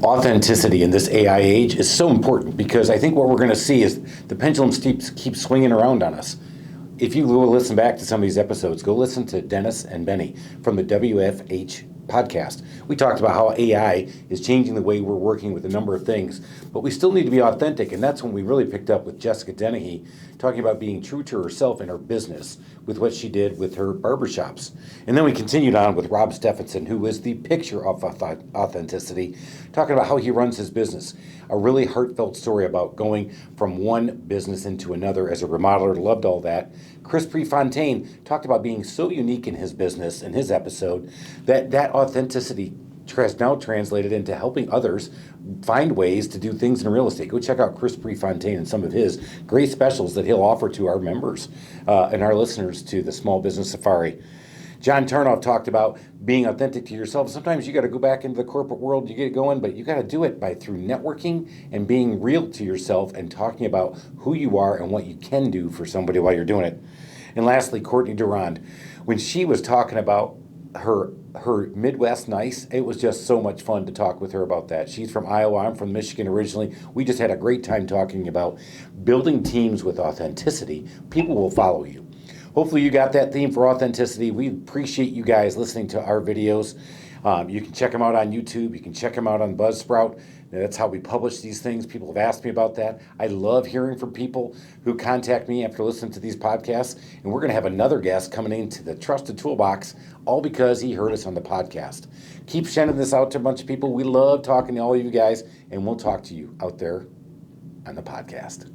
Authenticity in this AI age is so important because I think what we're going to see is the pendulum keeps swinging around on us. If you go listen back to some of these episodes, go listen to Dennis and Benny from the WFH podcast. We talked about how AI is changing the way we're working with a number of things, but we still need to be authentic, and that's when we really picked up with Jessica Dennehy talking about being true to herself in her business with what she did with her barbershops. And then we continued on with Rob Stephenson, who is the picture of authenticity, talking about how he runs his business. A really heartfelt story about going from one business into another as a remodeler. Loved all that. Chris Prefontaine talked about being so unique in his business in his episode that authenticity has now translated into helping others find ways to do things in real estate. Go check out Chris Prefontaine and some of his great specials that he'll offer to our members and our listeners to the Small Business Safari. John Tarnoff talked about being authentic to yourself. Sometimes you got to go back into the corporate world, you get going, but you got to do it through networking and being real to yourself and talking about who you are and what you can do for somebody while you're doing it. And lastly, Courtney Durand, when she was talking about her Midwest Nice, it was just so much fun to talk with her about that. She's from Iowa, I'm from Michigan originally. We just had a great time talking about building teams with authenticity. People will follow you. Hopefully you got that theme for authenticity. We appreciate you guys listening to our videos. You can check them out on YouTube. You can check them out on Buzzsprout. That's how we publish these things. People have asked me about that. I love hearing from people who contact me after listening to these podcasts. And we're going to have another guest coming into the Trusted Toolbox, all because he heard us on the podcast. Keep sending this out to a bunch of people. We love talking to all of you guys, and we'll talk to you out there on the podcast.